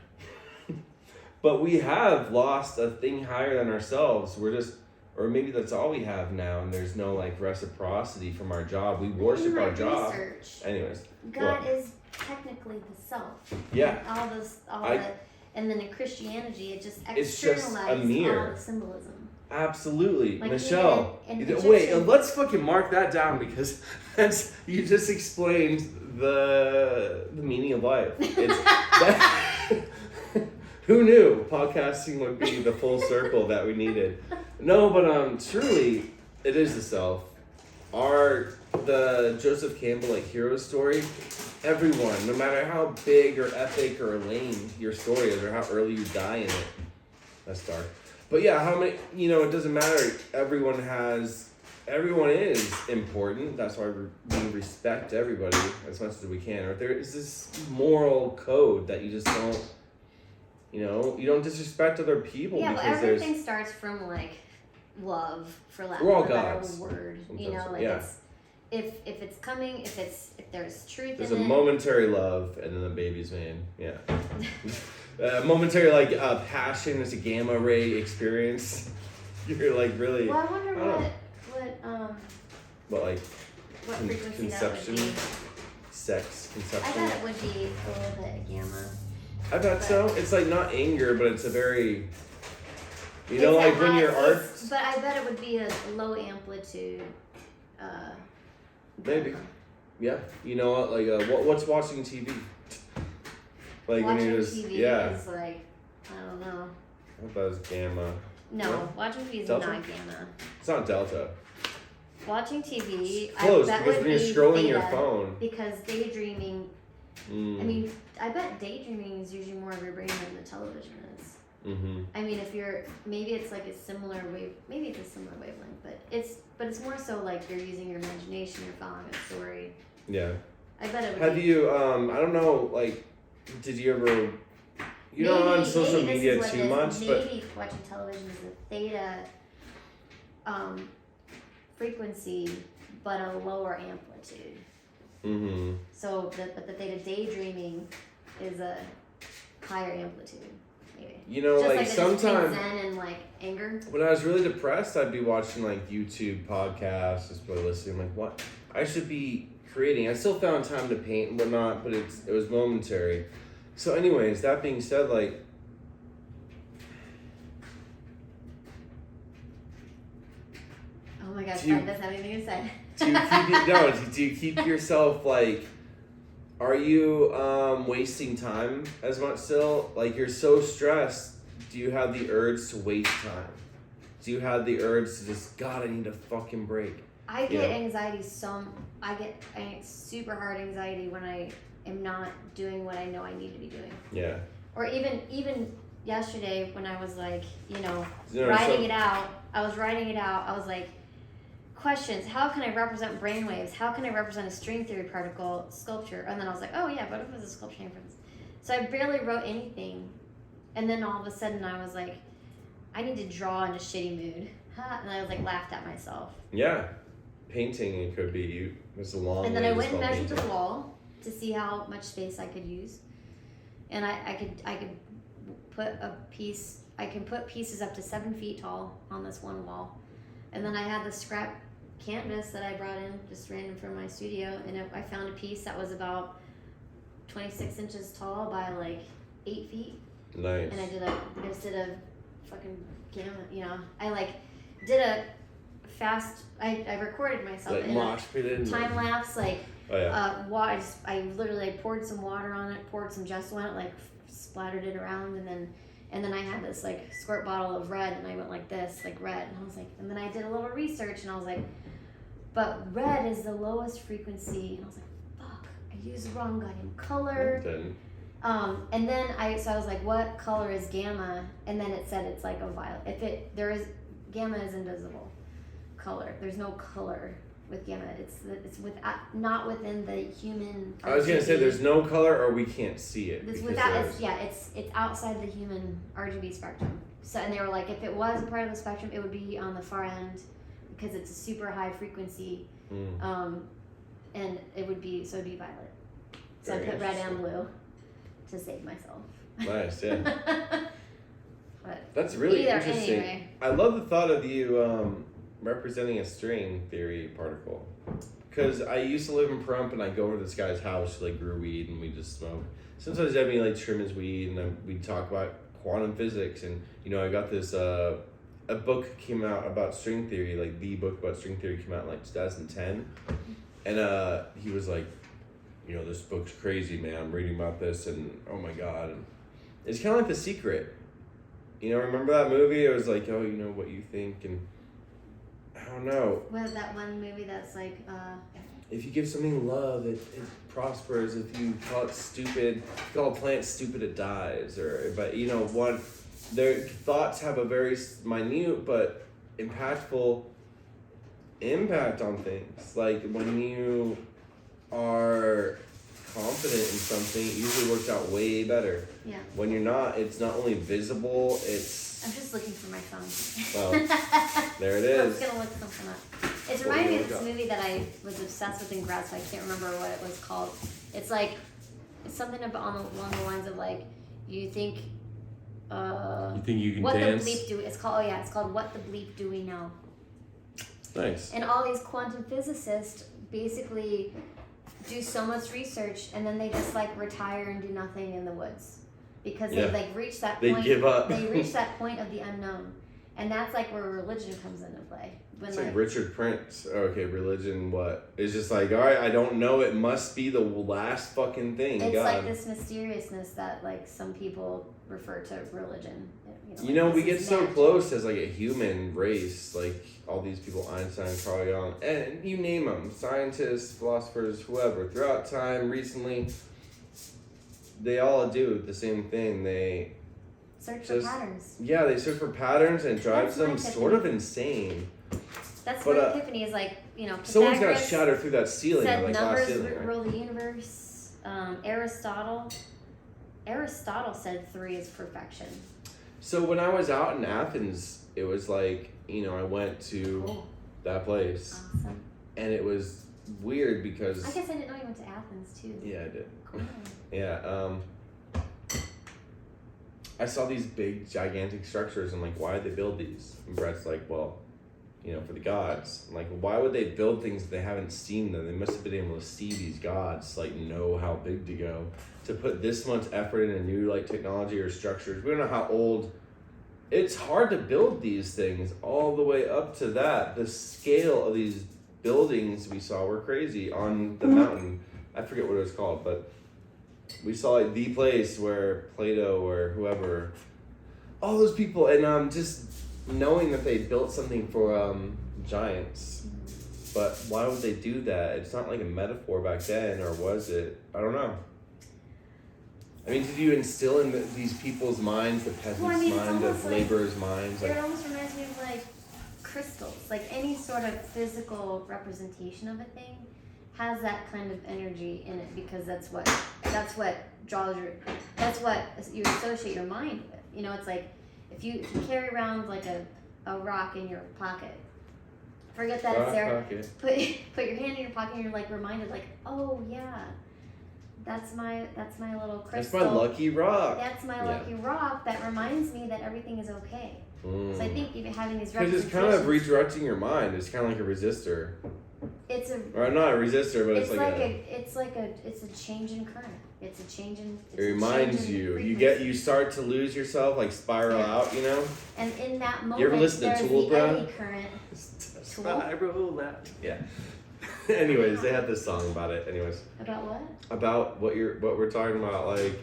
but we have lost a thing higher than ourselves. We're just. Or maybe that's all we have now, and there's no like reciprocity from our job. We worship our job. Research, anyways, God is technically the self. Yeah. And then in Christianity, it just It's just a externalizes mirror. all the symbolism. Absolutely, Like Michelle. in Wait, Egyptian- let's fucking mark that down because that's you just explained the meaning of life. It's who knew podcasting would be the full circle that we needed? No, but truly, it is the self. The Joseph Campbell like hero story. Everyone, no matter how big or epic or lame your story is, or how early you die in it. That's dark. But yeah, how many? You know, it doesn't matter. Everyone is important. That's why we respect everybody as much as we can. Or there is this moral code that you just don't. You know, you don't disrespect other people Yeah, because but everything starts from like love, for lack of We're all a better gods. word. Sometimes, You know, like yeah. it's if it's coming, if there's truth There's in a it. momentary love, and then the baby's made. Yeah. Momentary like passion is a gamma ray experience. You're like really. Well, I wonder Oh. what like frequency conception, that would be. sex, I conception. bet it would be a little bit gamma. I bet so. It's like not anger, but it's a very. You It's know, a like when high- your art. it's- But I bet it would be a low amplitude. Maybe. Yeah. You know what? Like what's watching TV? Like when Watching you just TV is like, I don't know. I thought it was gamma. No, Yeah. watching TV is Delta? not gamma. It's not delta. Watching TV, It's close I bet because would when you're be scrolling beta, your phone. Because daydreaming, Mm. I mean, I bet daydreaming is usually more of your brain than the television is. Mm-hmm. I mean, maybe it's like a similar wavelength, but it's more so like you're using your imagination, you're following a story. Yeah. I bet it would Have be. you? I don't know. Like, did you ever? You're not on social maybe media this is too what it much, is. but Maybe watching television is a theta frequency, but a lower amplitude. mm-hmm. So, but the theta daydreaming is a higher amplitude, maybe. You know, Just like the difference between sometimes Zen and like anger. when I was really depressed, I'd be watching like YouTube podcasts, just by listening. Like, what? I should be creating. I still found time to paint and whatnot, but it was momentary. So, anyways, that being said, like. Oh my gosh, Do you- Fred doesn't have anything to say. Do you keep yourself like? Are you wasting time as much still? Like you're so stressed. Do you have the urge to waste time? Do you have the urge to just God? I need a fucking break. I get Yeah. anxiety. I get super hard anxiety when I am not doing what I know I need to be doing. Yeah. Or even yesterday when I was like, You know, writing it out. I was writing it out. I was like, questions. How can I represent brainwaves? How can I represent a string theory particle sculpture? And then I was like, oh yeah, but it was a sculpture inference. So I barely wrote anything. And then all of a sudden I was like, I need to draw in a shitty mood. And I was like, laughed at myself. Yeah. Painting, it could be you. There's a long. And then way I to went and spell measured the painting. wall to see how much space I could use. And I could put a piece. I can put pieces up to 7 feet tall on this one wall. And then I had the scrap canvas that I brought in just random from my studio, and I found a piece that was about 26 inches tall by like 8 feet. Nice. And I just did a fucking gamma. I like did a fast. I recorded myself Like in mosh pitted. time lapse, like Oh yeah. I literally poured some water on it, poured some gesso on it, like splattered it around, and then I had this like squirt bottle of red, and I went like this, like red, and I was like, and then I did a little research, and I was like, but red is the lowest frequency, and I was like, fuck, I used the wrong goddamn color. Then And then I was like, what color is gamma? And then it said it's like a violet. Gamma is invisible. color. There's no color with gamma. It's not within the human. I was gonna say RGB. there's no color or we can't see it. This because without there's- it's outside the human RGB spectrum. So and they were like, if it was a part of the spectrum, it would be on the far end because it's a super high frequency, and it'd be violet. So Very I put red and interesting. blue to save myself. Nice, yeah. But That's really either, interesting. anyway. I love the thought of you representing a string theory particle. Because I used to live in Pahrump and I go over to this guy's house who like grew weed and we just smoke. Sometimes I'd be like trim his weed and then we'd talk about quantum physics and you know I got this a book came out about string theory, like the book about string theory came out in like 2010. And he was like, you know, this book's crazy, man. I'm reading about this and oh my god. And it's kinda like The Secret. You know, remember that movie? It was like, oh, you know what you think and I don't know. Was that one movie that's like If you give something love, it prospers. If you call it stupid, if you call a plant stupid, it dies. But you know what? Their thoughts have a very minute but impactful impact on things. Like when you are confident in something, it usually works out way better. yeah. When you're not, it's not only visible, it's I'm just looking for my phone. well, there it I was is. gonna look something up. It's What reminding do me you of this look up? movie that I was obsessed with in grad school. I can't remember what it was called. It's like it's something about along the lines of like you think. You think you can what dance? the bleep do? It's called it's called What the Bleep Do We Know? Nice. And all these quantum physicists basically do so much research and then they just like retire and do nothing in the woods because Yeah. they like reach that They point. give up. They reach that point of the unknown, and that's like where religion comes into play. When It's like Richard Prince. Okay, religion, what? It's just like, all right, I don't know. It must be the last fucking thing. it's God. like this mysteriousness that like some people refer to religion. You know, like, we this get is so magic. close as like a human race, like all these people, Einstein, Carl Jung, and you name them, scientists, philosophers, whoever, throughout time, recently, they all do the same thing. They Search for just- patterns. Yeah, they search for patterns and it drives That's my them sort of insane. That's But, my epiphany is like Someone's got to Pythagoras shatter through that ceiling, said like glass numbers ceiling, right? rule the universe. Aristotle said 3 is perfection. So when I was out in Athens, it was like, you know, I went to Cool. that place Awesome. and it was weird because I guess I didn't know you went to Athens too. yeah, I did. Cool. Yeah, I saw these big, gigantic structures. I'm like, why did they build these? And Brett's like, well, you know, for the gods. I'm like, why would they build things if they haven't seen them? They must have been able to see these gods, like, know how big to go. To put this much effort into new, like, technology or structures. We don't know how old. It's hard to build these things all the way up to that. The scale of these buildings we saw were crazy on the mountain. I forget what it was called, but we saw like the place where Plato or whoever, all those people, and just knowing that they built something for giants. But why would they do that? It's not like a metaphor back then, or was it? I don't know. I mean, did you instill in these people's minds, the peasants' Well, I mean, it's mind, the almost like- laborers' minds? It Like, almost reminds me of like crystals. Like any sort of physical representation of a thing has that kind of energy in it because that's what draws that's what you associate your mind with. You know, it's like if you carry around like a rock in your pocket, forget that it's there. okay. Put your hand in your pocket and you're like reminded like, oh yeah, that's my little That's crystal. my lucky rock. That's my Yeah. lucky rock that reminds me that everything is okay. So I think even having these Because it's kind of redirecting your mind. It's kind of like a resistor, it's a or not a resistor, but it's a change in current. It's a change in. It reminds you. You start to lose yourself, like spiral Yeah. out. You know. And in that moment, You ever listen to there's Tool, the bro? eddy current. Tool? Spiral out. Yeah. Anyways, they had this song about it. Anyways, About what? about what we're talking about, like.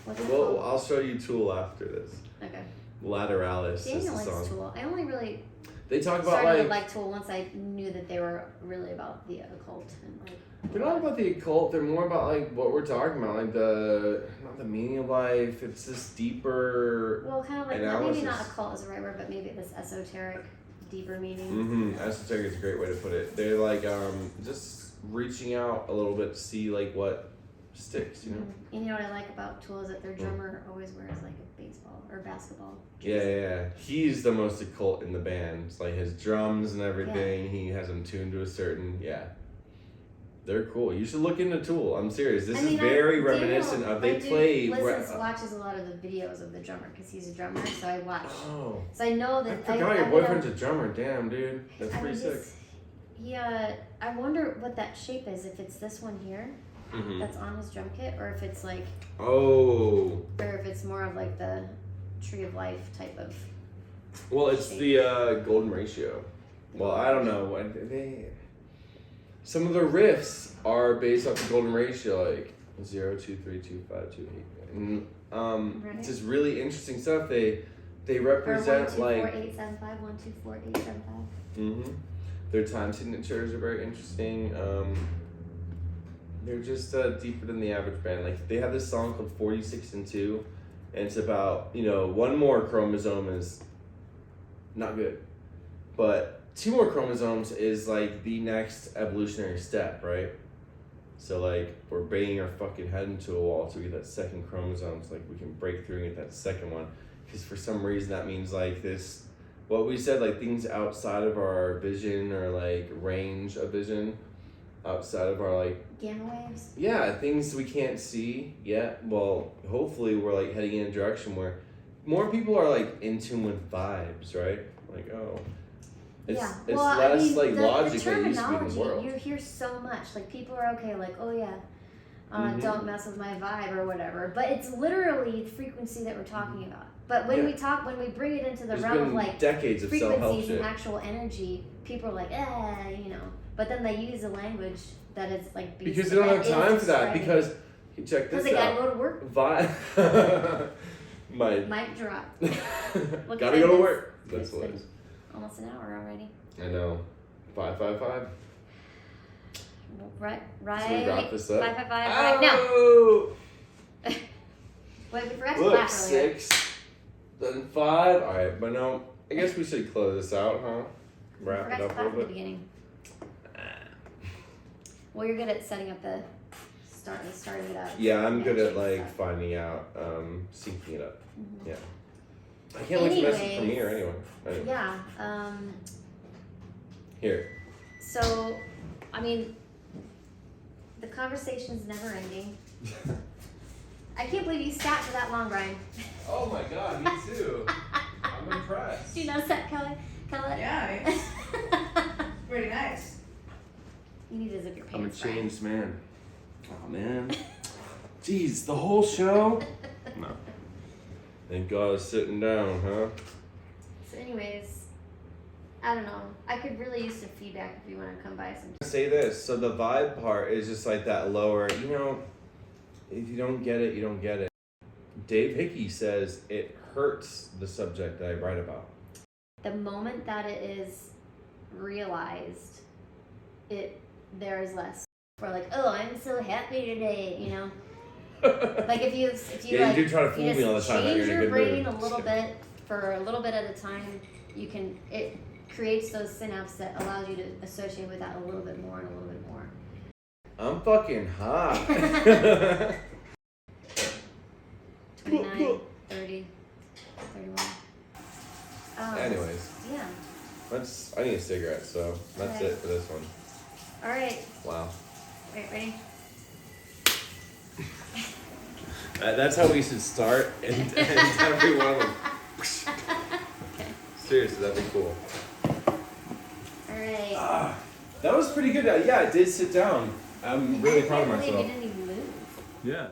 What's it Well, called? I'll show you Tool after this. Okay. Lateralis is Daniel the likes song. Tool. I only really They talk about started to like like Tool once I knew that they were really about the occult and like. They're not about the occult. They're more about like what we're talking about, like not the meaning of life. It's this deeper. Well, kind of like analysis. maybe not occult is the right word, but maybe this esoteric, deeper meaning. Mm-hmm. Esoteric is a great way to put it. They're like just reaching out a little bit to see like what sticks, you know. And you know what I like about Tool is that their drummer always wears like a baseball or basketball. Yeah. He's the most occult in the band. It's like his drums and everything. He has them tuned to a certain They're cool. You should look into Tool. I'm serious. This is very reminiscent of they play. Watches a lot of the videos of the drummer because he's a drummer. So I watch. Oh. So I know that. I forgot your boyfriend's a drummer. Damn, dude, that's pretty sick. Yeah, I wonder what that shape is. If it's this one here, that's on his drum kit, or if it's like. Oh. Or if it's more of like the Tree of Life type of. Well, it's shape. The golden ratio. Well, I don't know. Some of the riffs are based off the golden ratio, like 0, 2, 3, 2, 5, 2, 8. And it's just really interesting stuff. They represent 1, 2, like 4, 8, 7, 5, 1, 2, 4, 8, 7, 5. Their time signatures are very interesting. They're just deeper than the average band. Like they have this song called 46 and 2, and it's about one more chromosome is not good, but 2 more chromosomes is like the next evolutionary step, right? So like we're banging our fucking head into a wall to get that second chromosome, so like we can break through and get that second one. Because for some reason that means like this, what we said, like things outside of our vision or like range of vision, outside of our like gamma waves. Yeah, things we can't see yet. Well, hopefully we're like heading in a direction where more people are like in tune with vibes, right? Like It's less like logic that used to be in the world. You hear so much. Like people are okay, like, oh yeah, don't mess with my vibe or whatever. But it's literally frequency that we're talking about. But when we bring it into the realm of like decades of frequencies and actual energy, people are like, But then they use a language that is like because they don't have time for that. Because check this out. Because they gotta go to work. Mic drop. Gotta go to work. That's what it is. Almost an hour already. I know. 555. Right. So we wrap this up. 555. Right now. Wait, we forgot to clap 6, then 5. All right, but no. I guess we should close this out, huh? Wrap it up a little bit. At the beginning. Well, you're good at setting up the starting it up. Yeah, I'm good at like finding out, syncing it up. Yeah. I can't wait to mess with Premiere anyway. Yeah. Here. So, I mean, the conversation's never ending. I can't believe you sat for that long, Brian. Oh my god, me too. I'm impressed. Do you know that, Kelly? Yeah, it's pretty nice. You need to zip your I'm a pants, Brian. changed man. Oh man. Jeez, the whole show? No. Thank God I was sitting down, huh? So anyways, I don't know. I could really use some feedback if you want to come by some. Say this. So the vibe part is just like that lower, if you don't get it, you don't get it. Dave Hickey says it hurts the subject that I write about. The moment that it is realized, there is less. We're like, oh, I'm so happy today, Like if you you do try to fool me all the time that change you're in a your good brain mood. a little bit for a little bit at a time, it creates those synapses that allows you to associate with that a little bit more and a little bit more. I'm fucking hot. 29, 30, 31. Anyways. Yeah. I need a cigarette, so that's it for this one. All right. Wow. Wait, ready? That's how we should start and every one of them. Okay. Seriously, that'd be cool. All right. That was pretty good. Yeah, I did sit down. I'm really proud of myself. You didn't even move. Yeah.